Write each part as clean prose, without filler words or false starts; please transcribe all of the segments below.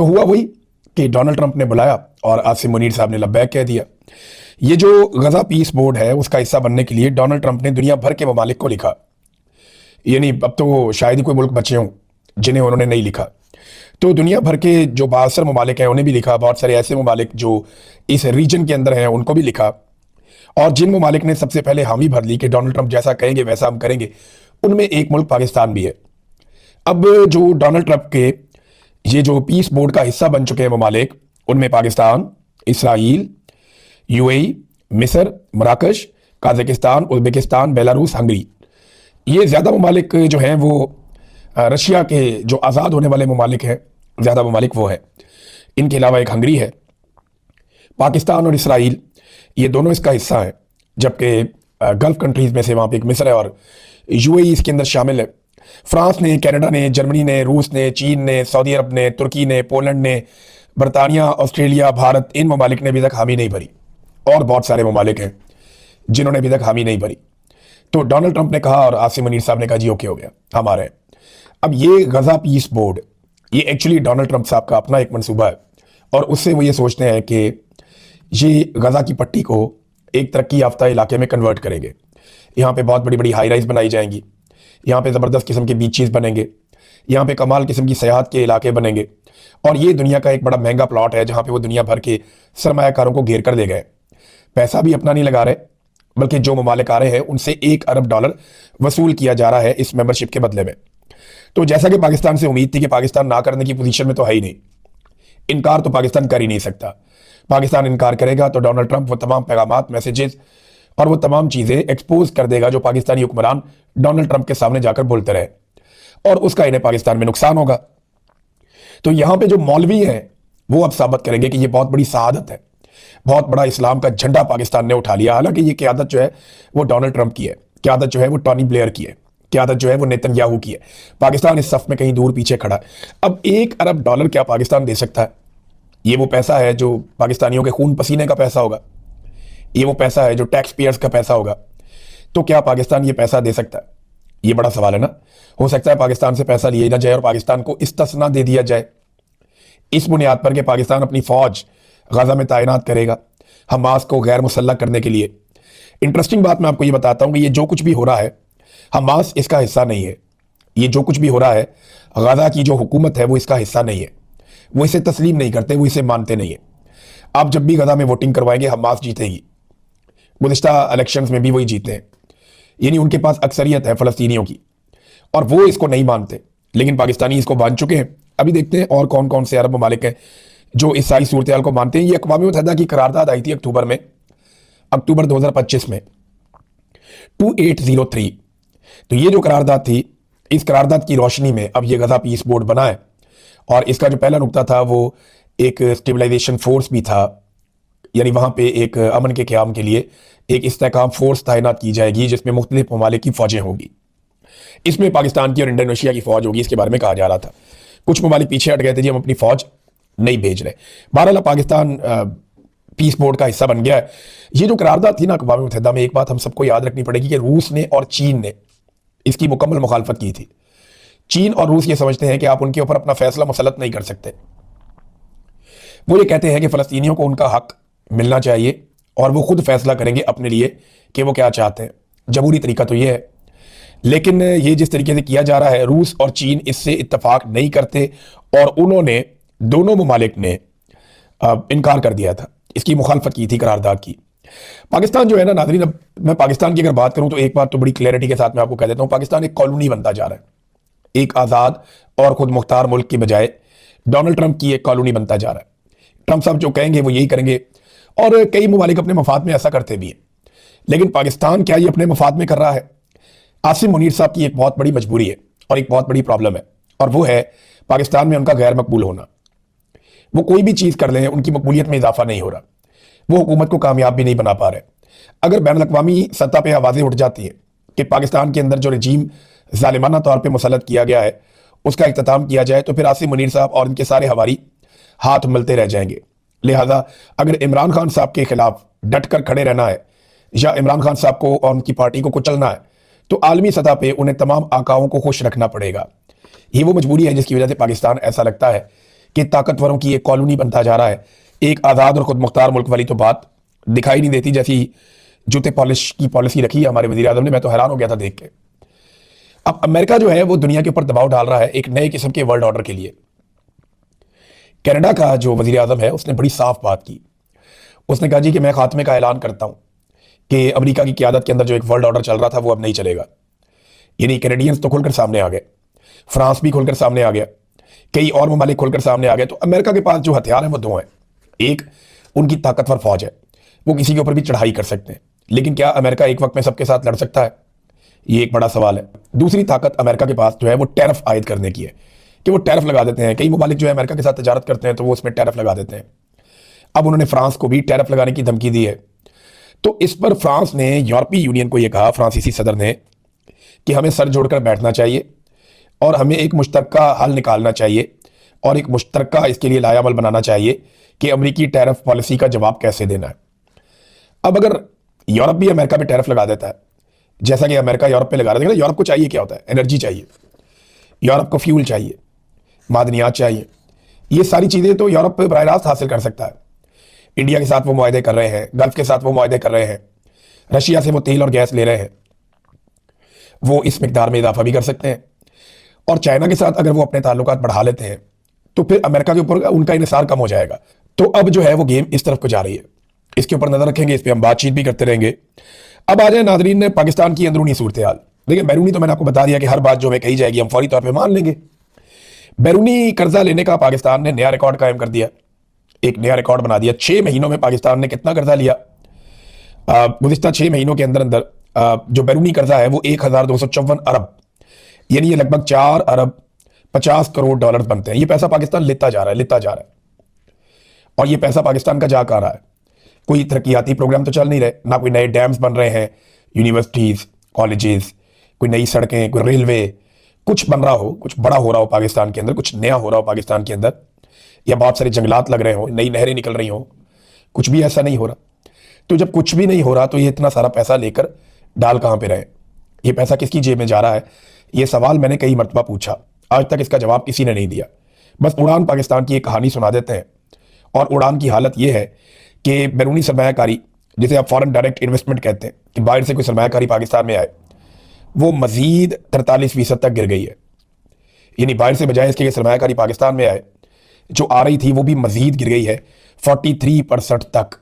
तो हुआ वही कि डोनाल्ड ट्रंप ने बुलाया और आसिम मुनीर साहब ने लब्बैक कह दिया। ये जो गजा पीस बोर्ड है उसका हिस्सा बनने के लिए डोनाल्ड ट्रंप ने दुनिया भर के ममालिक को लिखा। यानी अब तो शायद ही कोई मुल्क बचे हों जिन्हें उन्होंने नहीं लिखा। तो दुनिया भर के जो 72 ममालिक हैं उन्हें भी लिखा, बहुत सारे ऐसे ममालिक जो इस रीजन के अंदर हैं उनको भी लिखा। और जिन ममालिक ने सबसे पहले हामी भर ली कि डोनाल्ड ट्रंप जैसा कहेंगे वैसा हम करेंगे, उनमें एक मुल्क पाकिस्तान भी है। अब जो डोनाल्ड ट्रंप के ये जो पीस बोर्ड का हिस्सा बन चुके हैं ममालिक, उनमें पाकिस्तान, इसराइल, यूएई, मिस्र, मराकश, काजाकिस्तान, उज्बेकिस्तान, बेलारूस, हंगरी, ये ज़्यादा ममालिक जो हैं वो रशिया के जो आज़ाद होने वाले ममालिक हैं, ज़्यादा ममालिक वो है। इनके अलावा एक हंगरी है। पाकिस्तान और इसराइल ये दोनों इसका हिस्सा हैं, जबकि गल्फ कंट्रीज़ में से वहाँ पे एक मिस्र है और यूएई इसके अंदर शामिल है। फ्रांस ने, कनाडा ने, जर्मनी ने, रूस ने, चीन ने, सऊदी अरब ने, तुर्की ने, पोलैंड ने, बरतानिया, ऑस्ट्रेलिया, भारत, इन ममालिक ने अभी तक हामी नहीं भरी। और बहुत सारे ममालिक हैं जिन्होंने अभी तक हामी नहीं भरी। तो डोनाल्ड ट्रंप ने कहा और आसिम मुनीर साहब ने कहा जी ओके हो गया हमारे। अब ये गजा पीस बोर्ड ये एक्चुअली डोनाल्ड ट्रंप साहब का अपना एक मंसूबा है और उससे वो ये सोचते हैं कि ये गजा की पट्टी को एक तरक्की याफ्ता इलाके में कन्वर्ट करेंगे। यहाँ पे बहुत बड़ी बड़ी हाई राइज बनाई जाएंगी, यहाँ पे ज़बरदस्त किस्म के बीचेस बनेंगे, यहाँ पे कमाल किस्म की सयाहत के इलाके बनेंगे और ये दुनिया का एक बड़ा महंगा प्लॉट है जहाँ पे वो दुनिया भर के सरमायाकारों को घेर कर दे गए। पैसा भी अपना नहीं लगा रहे, बल्कि जो ममालिक आ रहे हैं उनसे $1 अरब वसूल किया जा रहा है इस मेंबरशिप के बदले में। तो जैसा कि पाकिस्तान से उम्मीद थी कि पाकिस्तान ना करने की पोजीशन में तो है ही नहीं, इनकार तो पाकिस्तान कर ही नहीं सकता। पाकिस्तान इनकार करेगा तो डोनाल्ड ट्रंप वो तमाम पैगामात, मैसेजेस और वो तमाम चीज़ें एक्सपोज कर देगा जो पाकिस्तानी हुक्मरान डोनाल्ड ट्रंप के सामने जाकर बोलते रहे, और उसका इन्हें पाकिस्तान में नुकसान होगा। तो यहाँ पे जो मौलवी हैं वो अब साबित करेंगे कि ये बहुत बड़ी शहादत है, बहुत बड़ा इस्लाम का झंडा पाकिस्तान ने उठा लिया। हालांकि ये क़यादत जो है वो डोनाल्ड ट्रंप की है, क़यादत जो है वो टोनी ब्लेयर की है, क़यादत जो है वो नेतन्याहू की है। पाकिस्तान इस सफ में कहीं दूर पीछे खड़ा है। अब $1 अरब क्या पाकिस्तान दे सकता है? ये वो पैसा है जो पाकिस्तानियों के खून पसीने का पैसा होगा, ये वो पैसा है जो टैक्स पेयर्स का पैसा होगा। तो क्या पाकिस्तान ये पैसा दे सकता है? ये बड़ा सवाल है ना। हो सकता है पाकिस्तान से पैसा लिया ना जाए और पाकिस्तान को इस्तिस्ना दे दिया जाए इस बुनियाद पर कि पाकिस्तान अपनी फौज गजा में तैनात करेगा हमास को गैर मुसल्लह करने के लिए। इंटरेस्टिंग बात मैं आपको ये बताता हूँ कि ये जो कुछ भी हो रहा है हमास इसका हिस्सा नहीं है। ये जो कुछ भी हो रहा है गजा की जो हुकूमत है वो इसका हिस्सा नहीं है। वो इसे तस्लीम नहीं करते, वो इसे मानते नहीं है। आप जब भी गजा में वोटिंग करवाएंगे हमास जीतेगी। गुज़िश्ता इलेक्शंस में भी वही जीते हैं, यानी उनके पास अक्सरियत है फ़लस्तीनियों की और वो इसको नहीं मानते, लेकिन पाकिस्तानी इसको मान चुके हैं। अभी देखते हैं और कौन कौन से अरब ममालिक हैं जो इस सारी सूरत हाल को मानते हैं। ये अक़वाम मुत्तहिदा की करारदाद आई थी अक्टूबर 2025 में 2803। तो ये जो करारदाद थी, इस करारदाद की रोशनी में अब ये गजा पीस बोर्ड बना है और इसका जो पहला नुकता था वो एक स्टेबलाइजेशन फोर्स भी था, यानी वहाँ पे एक अमन के क़याम के लिए एक इस्तेहकाम फोर्स तैनात की जाएगी जिसमें मुख्तलिफ ममालिक की फ़ौजें होंगी। इसमें पाकिस्तान की और इंडोनेशिया की फ़ौज होगी, इसके बारे में कहा जा रहा था। कुछ ममालिक पीछे हट गए थे जी, हम अपनी फ़ौज नहीं भेज रहे। बहरहाल पाकिस्तान पीस बोर्ड का हिस्सा बन गया है। ये जो करारदाद थी ना अक़वाम मुत्तहिदा में, एक बात हम सबको याद रखनी पड़ेगी कि रूस ने और चीन ने इसकी मुकम्मल मुखालफत की थी। चीन और रूस ये समझते हैं कि आप उनके ऊपर अपना फैसला मुसल्लत नहीं कर सकते। वो ये कहते हैं कि फ़लस्तीनियों को उनका हक मिलना चाहिए और वो खुद फैसला करेंगे अपने लिए कि वो क्या चाहते हैं। जमहूरी तरीका तो ये है, लेकिन ये जिस तरीके से किया जा रहा है, रूस और चीन इससे इत्तफाक नहीं करते और उन्होंने, दोनों ममालिक ने इनकार कर दिया था, इसकी मुखालफत की थी करारदाद की। पाकिस्तान जो है ना नाज़रीन, अब मैं पाकिस्तान की अगर बात करूं तो एक बात तो बड़ी क्लैरिटी के साथ मैं आपको कह देता हूं, पाकिस्तान एक कॉलोनी बनता जा रहा है। एक आज़ाद और खुद मुख्तार मुल्क की बजाय डोनाल्ड ट्रंप की एक कॉलोनी बनता जा रहा है। ट्रंप साहब जो कहेंगे वो यही करेंगे और कई ममालिक अपने मफाद में ऐसा करते भी हैं, लेकिन पाकिस्तान क्या ये अपने मफाद में कर रहा है? आसिम मुनीर साहब की एक बहुत बड़ी मजबूरी है और एक बहुत बड़ी प्रॉब्लम है, और वो है पाकिस्तान में उनका गैर मकबूल होना। वो कोई भी चीज़ कर लें, उनकी मकबूलियत में इजाफा नहीं हो रहा, वो हुकूमत को कामयाब भी नहीं बना पा रहे। अगर बैनुल अक़वामी सतह पर आवाज़ें उठ जाती हैं कि पाकिस्तान के अंदर जो रजीम ज़ालिमाना तौर पर मुसल्लत किया गया है उसका इख्तिताम किया जाए, तो फिर आसिम मुनीर साहब और इनके सारे हवारी हाथ मलते रह जाएंगे। लिहाजा अगर इमरान खान साहब के खिलाफ डट कर खड़े रहना है या इमरान खान साहब को और उनकी पार्टी को कुचलना है, तो आलमी सतह पे उन्हें तमाम आकाओं को खुश रखना पड़ेगा। ये वो मजबूरी है जिसकी वजह से पाकिस्तान ऐसा लगता है कि ताकतवरों की एक कॉलोनी बनता जा रहा है, एक आज़ाद और खुद मुख्तार मुल्क वाली तो बात दिखाई नहीं देती। जैसी जूते पॉलिश की पॉलिसी रखी है हमारे वजीर आजम ने, मैं तो हैरान हो गया था देख के। अब अमेरिका जो है वो दुनिया के ऊपर दबाव डाल रहा है एक नए किस्म के वर्ल्ड ऑर्डर के लिए। कनाडा का जो वजीर आजम है उसने बड़ी साफ बात की। उसने कहा जी कि मैं खात्मे का ऐलान करता हूं कि अमेरिका की क़यादत के अंदर जो एक वर्ल्ड ऑर्डर चल रहा था वो अब नहीं चलेगा। यानी कैनेडियंस तो खुलकर सामने आ गए, फ्रांस भी खुलकर सामने आ गया, कई और ममालिक खुलकर सामने आ गए। तो अमेरिका के पास जो हथियार हैं वो दो हैं। एक उनकी ताकतवर फौज है, वो किसी के ऊपर भी चढ़ाई कर सकते हैं, लेकिन क्या अमेरिका एक वक्त में सबके साथ लड़ सकता है? ये एक बड़ा सवाल है। दूसरी ताकत अमेरिका के पास जो है वो टैरिफ आयद करने की है, कि वो टैरिफ लगा देते हैं। कई ममालिक जो है अमेरिका के साथ तजारत करते हैं तो वो उसमें टैरिफ लगा देते हैं। अब उन्होंने फ्रांस को भी टैरिफ लगाने की धमकी दी है। तो इस पर फ्रांस ने यूरोपीय यूनियन को यह कहा, फ्रांसीसी सदर ने, कि हमें सर जोड़कर बैठना चाहिए और हमें एक मुश्तरका हल निकालना चाहिए और एक मुश्तरका इसके लिए लायामल बनाना चाहिए कि अमेरिकी टैरिफ पॉलिसी का जवाब कैसे देना है। अब अगर यूरोप भी अमेरिका पे टैरिफ लगा देता है, जैसा कि अमेरिका यूरोप पे लगा रहा है, यूरोप को चाहिए क्या होता है? एनर्जी चाहिए, यूरोप को फ्यूल चाहिए, मादनियात चाहिए। ये सारी चीज़ें तो यूरोप पे बराह रास्त हासिल कर सकता है। इंडिया के साथ वो मुआहदे कर रहे हैं, गल्फ के साथ वो मुआहदे कर रहे हैं, रशिया से वो तेल और गैस ले रहे हैं, वो इस मिकदार में इजाफा भी कर सकते हैं। और चाइना के साथ अगर वो अपने ताल्लुकात बढ़ा लेते हैं तो फिर अमेरिका के ऊपर उनका इन्हिसार कम हो जाएगा। तो अब जो है वो गेम इस तरफ को जा रही है। इसके ऊपर नजर रखेंगे, इस पर हम बातचीत भी करते रहेंगे। अब आ जाए नाजरीन ने पाकिस्तान की अंदरूनी सूरत हाल। देखिए, बैरूनी तो मैंने आपको बता दिया कि हर बात जो हमें कही जाएगी हम फौरी तौर पर मान लेंगे। बैरूनी कर्जा लेने का पाकिस्तान ने नया रिकॉर्ड कायम कर दिया, एक नया रिकॉर्ड बना दिया। 6 महीनों में पाकिस्तान ने कितना कर्जा लिया? गुज़िश्ता 6 महीनों के अंदर अंदर जो बैरूनी कर्जा है वो 1254 अरब, यानी ये लगभग 4 अरब 50 करोड़ डॉलर बनते हैं। ये पैसा पाकिस्तान लेता जा रहा है, लेता जा रहा है। और ये पैसा पाकिस्तान का जा कहाँ रहा है? कोई तरक्याती प्रोग्राम तो चल नहीं रहे, ना कोई नए डैम्स बन रहे हैं, यूनिवर्सिटीज, कॉलेजेस, कोई नई सड़कें, कोई रेलवे, कुछ बन रहा हो, कुछ बड़ा हो रहा हो पाकिस्तान के अंदर, कुछ नया हो रहा हो पाकिस्तान के अंदर, या बहुत सारे जंगलात लग रहे हो, नई नहरें निकल रही हो, कुछ भी ऐसा नहीं हो रहा। तो जब कुछ भी नहीं हो रहा तो ये इतना सारा पैसा लेकर डाल कहाँ पे रहे? ये पैसा किसकी जेब में जा रहा है? ये सवाल मैंने कई मरतबा पूछा, आज तक इसका जवाब किसी ने नहीं दिया। बस उड़ान पाकिस्तान की एक कहानी सुना देते हैं। और उड़ान की हालत यह है कि बैरूनी सरमायाकारी, जिसे आप फॉरेन डायरेक्ट इन्वेस्टमेंट कहते हैं, कि बाहर से कोई सरमायाकारी पाकिस्तान में आए, वो मजीद 43% तक गिर गई है। यानी बाहर से बजाय इसके सरमायाकारी पाकिस्तान में आए, जो आ रही थी वो भी मजीद गिर गई है 43% तक,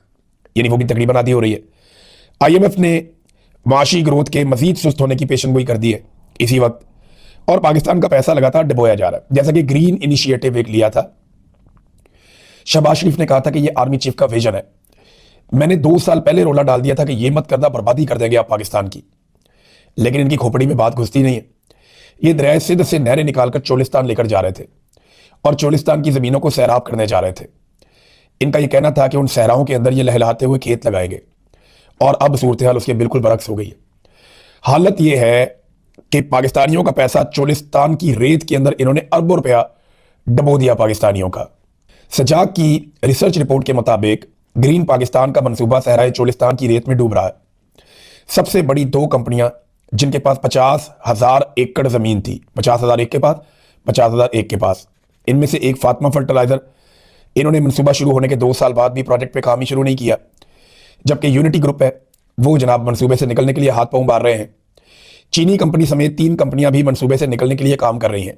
यानी वो भी तकरीबन आधी हो रही है। IMF ने माशी ग्रोथ के मजीद सुस्त होने की पेशनगोई कर दी है इसी वक्त, और पाकिस्तान का पैसा लगातार डुबोया जा रहा है। जैसा कि ग्रीन इनिशिएटिव एक लिया था, शहबाज शरीफ ने कहा था कि ये आर्मी चीफ का विजन है। मैंने 2 साल पहले रोला डाल दिया था कि ये मत करना, बर्बादी कर देंगे आप पाकिस्तान की, लेकिन इनकी खोपड़ी में बात घुसती नहीं है। ये दरिया सिंध से नहरें निकालकर चोलिस्तान लेकर जा रहे थे और चोलिस्तान की ज़मीनों को सैराब करने जा रहे थे। इनका यह कहना था कि उन सहराओं के अंदर ये लहलाते हुए खेत लगाएंगे, और अब सूरत हाल उसके बिल्कुल बरक्स हो गई है। हालत यह है कि पाकिस्तानियों का पैसा चोलिस्तान की रेत के अंदर इन्होंने अरबों रुपया डबो दिया पाकिस्तानियों का। सजाग की रिसर्च रिपोर्ट के मुताबिक ग्रीन पाकिस्तान का मंसूबा सहराए चोलिस्तान की रेत में डूब रहा है। सबसे बड़ी 2 कंपनियां जिनके पास 50,000 एकड़ जमीन थी, 50,000 एक के पास, 50,000 एक के पास, इनमें से एक फातिमा फर्टिलाइजर, इन्होंने मंसूबा शुरू होने के 2 साल बाद भी प्रोजेक्ट पे काम ही शुरू नहीं किया। जबकि यूनिटी ग्रुप है वो जनाब मंसूबे से निकलने के लिए हाथ पांव मार रहे हैं। चीनी कंपनी समेत 3 कंपनियां भी मंसूबे से निकलने के लिए काम कर रही हैं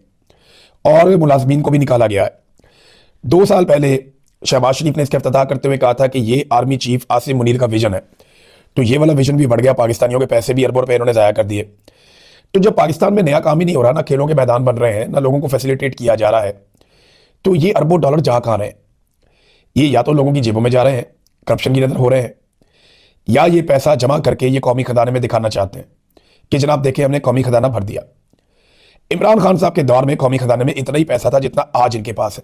और मुलाजमीन को भी निकाला गया है। 2 साल पहले शहबाज शरीफ ने इसका इफ्तिताह करते हुए कहा था कि ये आर्मी चीफ आसिम मुनीर का विजन है। तो ये वाला विजन भी बढ़ गया, पाकिस्तानियों के पैसे भी अरबों रुपए इन्होंने ज़ाया कर दिए। तो जब पाकिस्तान में नया काम ही नहीं हो रहा, ना खेलों के मैदान बन रहे हैं, ना लोगों को फैसिलिटेट किया जा रहा है, तो ये अरबों डॉलर जा कहाँ रहे हैं? ये या तो लोगों की जेबों में जा रहे हैं, करप्शन की नजर हो रहे हैं, या ये पैसा जमा करके ये कौमी खजाने में दिखाना चाहते हैं कि जनाब देखें हमने कौमी खजाना भर दिया। इमरान खान साहब के दौर में कौमी खजाने में इतना ही पैसा था जितना आज इनके पास है,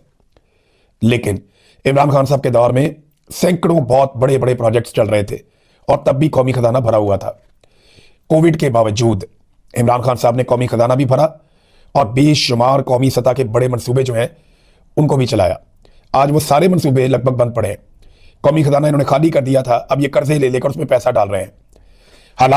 लेकिन इमरान खान साहब के दौर में सैकड़ों बहुत बड़े बड़े प्रोजेक्ट्स चल रहे थे और तब भी कौमी खजाना भरा हुआ था। कोविड के बावजूद इमरान खान साहब ने कौमी खजाना भी भरा और बेशुमार कौमी सतह के बड़े मंसूबे जो हैं उनको भी चलाया। आज वो सारे मंसूबे लगभग बंद पड़े हैं। कौमी खजाना इन्होंने खाली कर दिया था, अब ये कर्जे ले लेकर उसमें पैसा डाल रहे हैं। हालात